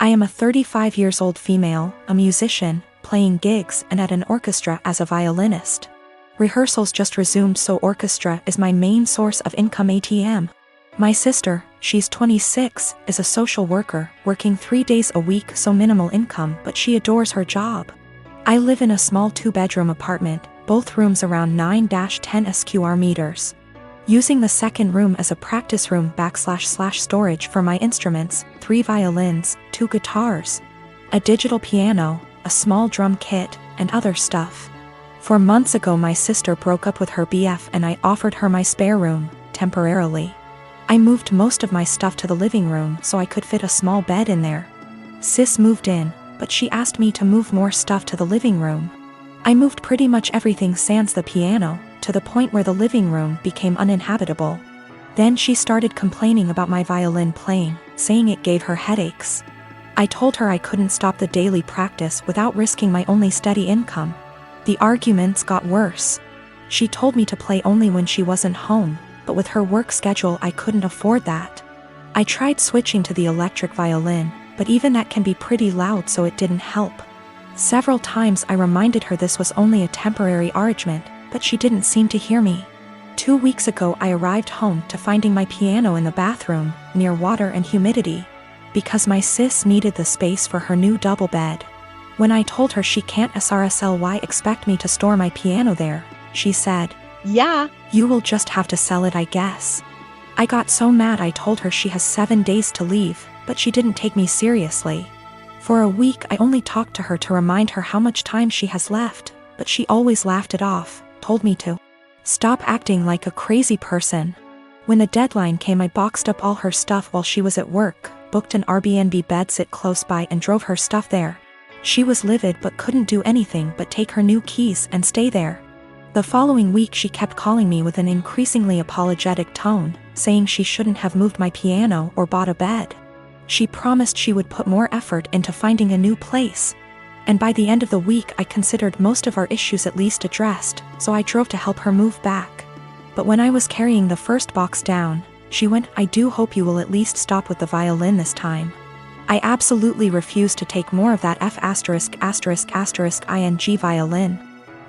I am a 35 years old female, a musician, playing gigs and at an orchestra as a violinist. Rehearsals just resumed, so orchestra is my main source of income. ATM. My sister, she's 26, is a social worker, working 3 days a week, so minimal income, but she adores her job. I live in a small 2-bedroom apartment, both rooms around 9-10 square meters. Using the second room as a practice room / storage for my instruments, 3 violins, 2 guitars, a digital piano, a small drum kit, and other stuff. 4 months ago my sister broke up with her BF and I offered her my spare room, temporarily. I moved most of my stuff to the living room so I could fit a small bed in there. Sis moved in, but she asked me to move more stuff to the living room. I moved pretty much everything sans the piano, to the point where the living room became uninhabitable. Then she started complaining about my violin playing, saying it gave her headaches. I told her I couldn't stop the daily practice without risking my only steady income. The arguments got worse. She told me to play only when she wasn't home, but with her work schedule I couldn't afford that. I tried switching to the electric violin, but even that can be pretty loud, so it didn't help. Several times I reminded her this was only a temporary arrangement, but she didn't seem to hear me. 2 weeks ago I arrived home to finding my piano in the bathroom, near water and humidity, because my sis needed the space for her new double bed. When I told her she can't SRSLY expect me to store my piano there, she said, "Yeah, you will just have to sell it, I guess." I got so mad I told her she has 7 days to leave, but she didn't take me seriously. For a week I only talked to her to remind her how much time she has left, but she always laughed it off, told me to stop acting like a crazy person. When the deadline came I boxed up all her stuff while she was at work, booked an Airbnb bedsit close by and drove her stuff there. She was livid but couldn't do anything but take her new keys and stay there. The following week she kept calling me with an increasingly apologetic tone, saying she shouldn't have moved my piano or bought a bed. She promised she would put more effort into finding a new place. And by the end of the week I considered most of our issues at least addressed, so I drove to help her move back. But when I was carrying the first box down, she went, "I do hope you will at least stop with the violin this time." I absolutely refused to take more of that F******ing violin.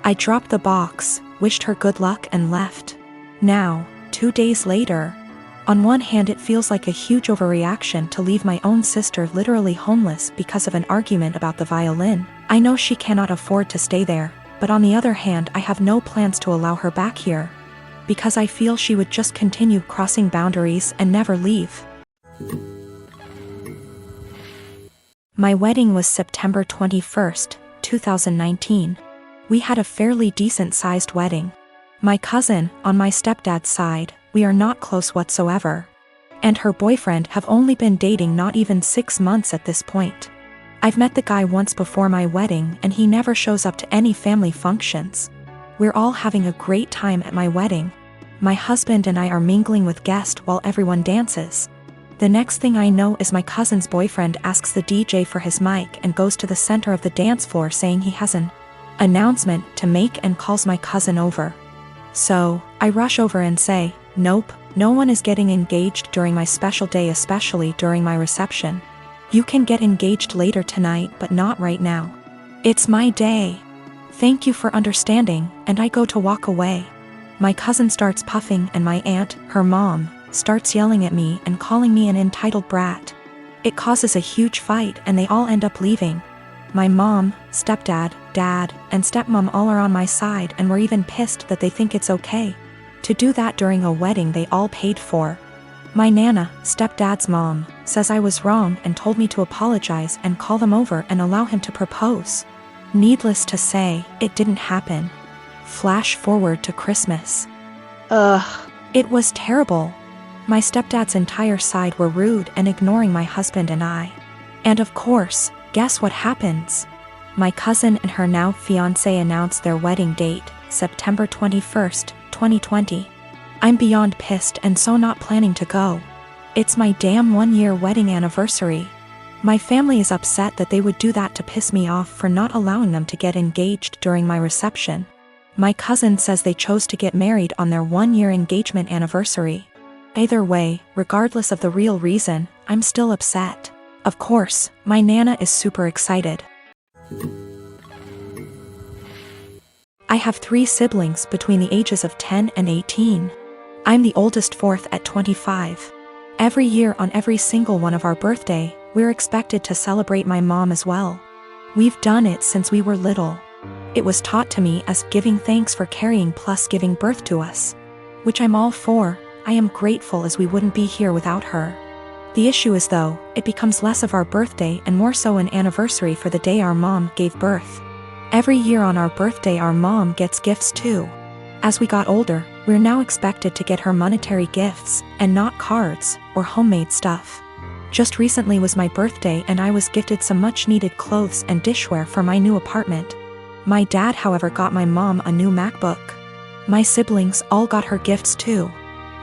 I dropped the box, wished her good luck and left. Now, 2 days later, on one hand it feels like a huge overreaction to leave my own sister literally homeless because of an argument about the violin. I know she cannot afford to stay there, but on the other hand I have no plans to allow her back here, because I feel she would just continue crossing boundaries and never leave. My wedding was September 21st, 2019. We had a fairly decent-sized wedding. My cousin, on my stepdad's side, we are not close whatsoever, and her boyfriend have only been dating not even 6 months at this point. I've met the guy once before my wedding and he never shows up to any family functions. We're all having a great time at my wedding. My husband and I are mingling with guests while everyone dances. The next thing I know is my cousin's boyfriend asks the DJ for his mic and goes to the center of the dance floor saying he has an announcement to make and calls my cousin over. So, I rush over and say, "Nope, no one is getting engaged during my special day, especially during my reception. You can get engaged later tonight but not right now. It's my day. Thank you for understanding," and I go to walk away. My cousin starts puffing and my aunt, her mom, starts yelling at me and calling me an entitled brat. It causes a huge fight and they all end up leaving. My mom, stepdad, dad, and stepmom all are on my side and were even pissed that they think it's okay to do that during a wedding they all paid for. My nana, stepdad's mom, says I was wrong and told me to apologize and call them over and allow him to propose. Needless to say, it didn't happen. Flash forward to Christmas. It was terrible. My stepdad's entire side were rude and ignoring my husband and I. And of course, guess what happens? My cousin and her now fiancé announced their wedding date, September 21st, 2020. I'm beyond pissed and so not planning to go. It's my damn 1-year wedding anniversary. My family is upset that they would do that to piss me off for not allowing them to get engaged during my reception. My cousin says they chose to get married on their 1-year engagement anniversary. Either way, regardless of the real reason, I'm still upset. Of course, my Nana is super excited. I have 3 siblings between the ages of 10 and 18. I'm the oldest, fourth at 25. Every year on every single one of our birthday, we're expected to celebrate my mom as well. We've done it since we were little. It was taught to me as giving thanks for carrying plus giving birth to us. Which I'm all for. I am grateful as we wouldn't be here without her. The issue is though, it becomes less of our birthday and more so an anniversary for the day our mom gave birth. Every year on our birthday our mom gets gifts too. As we got older, we're now expected to get her monetary gifts, and not cards, or homemade stuff. Just recently was my birthday and I was gifted some much needed clothes and dishware for my new apartment. My dad however got my mom a new MacBook. My siblings all got her gifts too.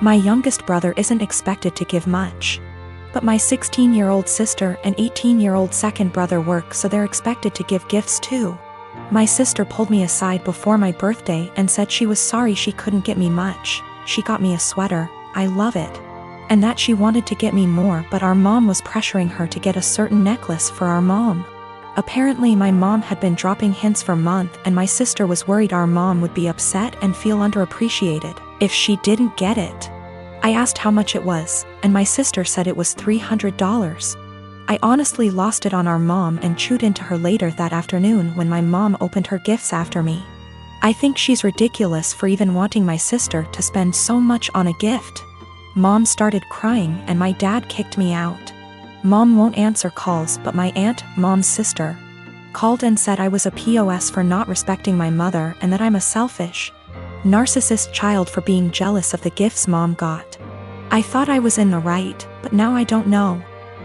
My youngest brother isn't expected to give much. But my 16-year-old sister and 18-year-old second brother work, so they're expected to give gifts too. My sister pulled me aside before my birthday and said she was sorry she couldn't get me much. She got me a sweater, I love it. And that she wanted to get me more, but our mom was pressuring her to get a certain necklace for our mom. Apparently my mom had been dropping hints for months and my sister was worried our mom would be upset and feel underappreciated if she didn't get it. I asked how much it was, and my sister said it was $300. I honestly lost it on our mom and chewed into her later that afternoon when my mom opened her gifts after me. I think she's ridiculous for even wanting my sister to spend so much on a gift. Mom started crying and my dad kicked me out. Mom won't answer calls, but my aunt, mom's sister, called and said I was a POS for not respecting my mother and that I'm a selfish, narcissist child for being jealous of the gifts mom got. I thought I was in the right, but now I don't know.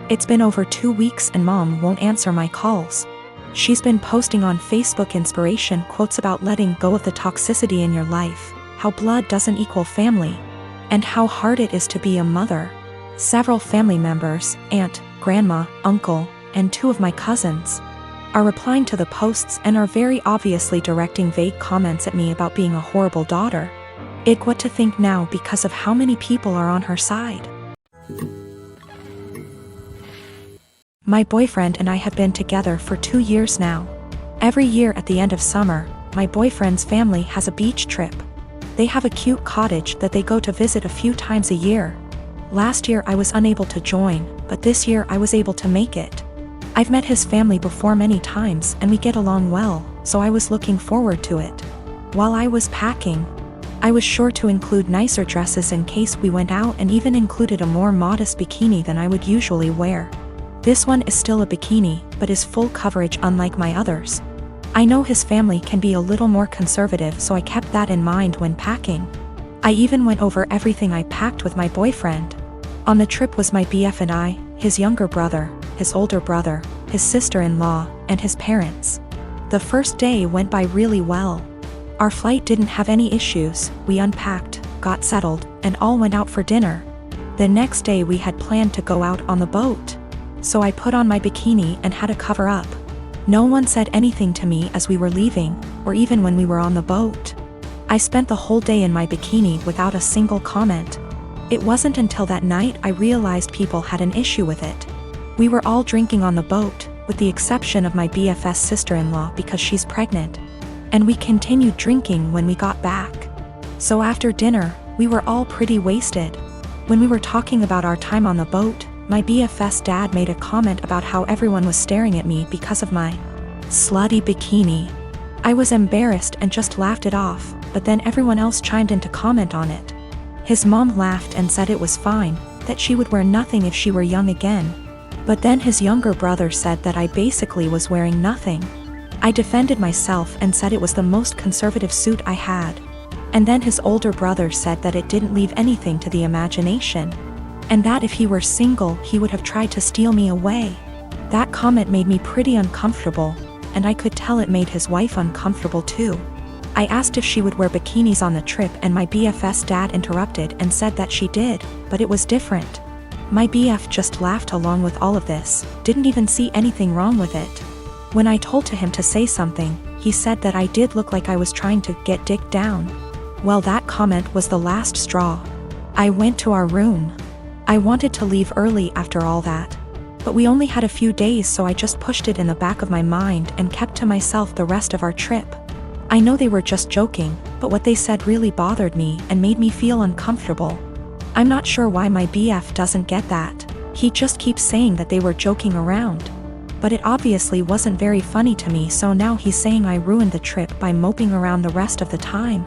It's been over 2 weeks and mom won't answer my calls. She's been posting on Facebook inspiration quotes about letting go of the toxicity in your life, how blood doesn't equal family, and how hard it is to be a mother. Several family members, aunt, grandma, uncle, and 2 of my cousins, are replying to the posts and are very obviously directing vague comments at me about being a horrible daughter. What to think now because of how many people are on her side. My boyfriend and I have been together for 2 years now. Every year at the end of summer, my boyfriend's family has a beach trip. They have a cute cottage that they go to visit a few times a year. Last year I was unable to join, but this year I was able to make it. I've met his family before many times and we get along well, so I was looking forward to it. While I was packing, I was sure to include nicer dresses in case we went out and even included a more modest bikini than I would usually wear. This one is still a bikini, but is full coverage unlike my others. I know his family can be a little more conservative, so I kept that in mind when packing. I even went over everything I packed with my boyfriend. On the trip was my BF and I, his younger brother, his older brother, his sister-in-law, and his parents. The first day went by really well. Our flight didn't have any issues, we unpacked, got settled, and all went out for dinner. The next day we had planned to go out on the boat. So I put on my bikini and had to cover up. No one said anything to me as we were leaving, or even when we were on the boat. I spent the whole day in my bikini without a single comment. It wasn't until that night I realized people had an issue with it. We were all drinking on the boat, with the exception of my BFS sister-in-law because she's pregnant. And we continued drinking when we got back. So after dinner, we were all pretty wasted. When we were talking about our time on the boat, my BFS dad made a comment about how everyone was staring at me because of my slutty bikini. I was embarrassed and just laughed it off, but then everyone else chimed in to comment on it. His mom laughed and said it was fine, that she would wear nothing if she were young again. But then his younger brother said that I basically was wearing nothing. I defended myself and said it was the most conservative suit I had. And then his older brother said that it didn't leave anything to the imagination. And that if he were single he would have tried to steal me away. That comment made me pretty uncomfortable, and I could tell it made his wife uncomfortable too. I asked if she would wear bikinis on the trip and my BFS dad interrupted and said that she did, but it was different. My BF just laughed along with all of this, didn't even see anything wrong with it. When I told him to say something, he said that I did look like I was trying to get dick down. Well, that comment was the last straw. I went to our room. I wanted to leave early after all that. But we only had a few days, so I just pushed it in the back of my mind and kept to myself the rest of our trip. I know they were just joking, but what they said really bothered me and made me feel uncomfortable. I'm not sure why my BF doesn't get that. He just keeps saying that they were joking around. But it obviously wasn't very funny to me, so now he's saying I ruined the trip by moping around the rest of the time.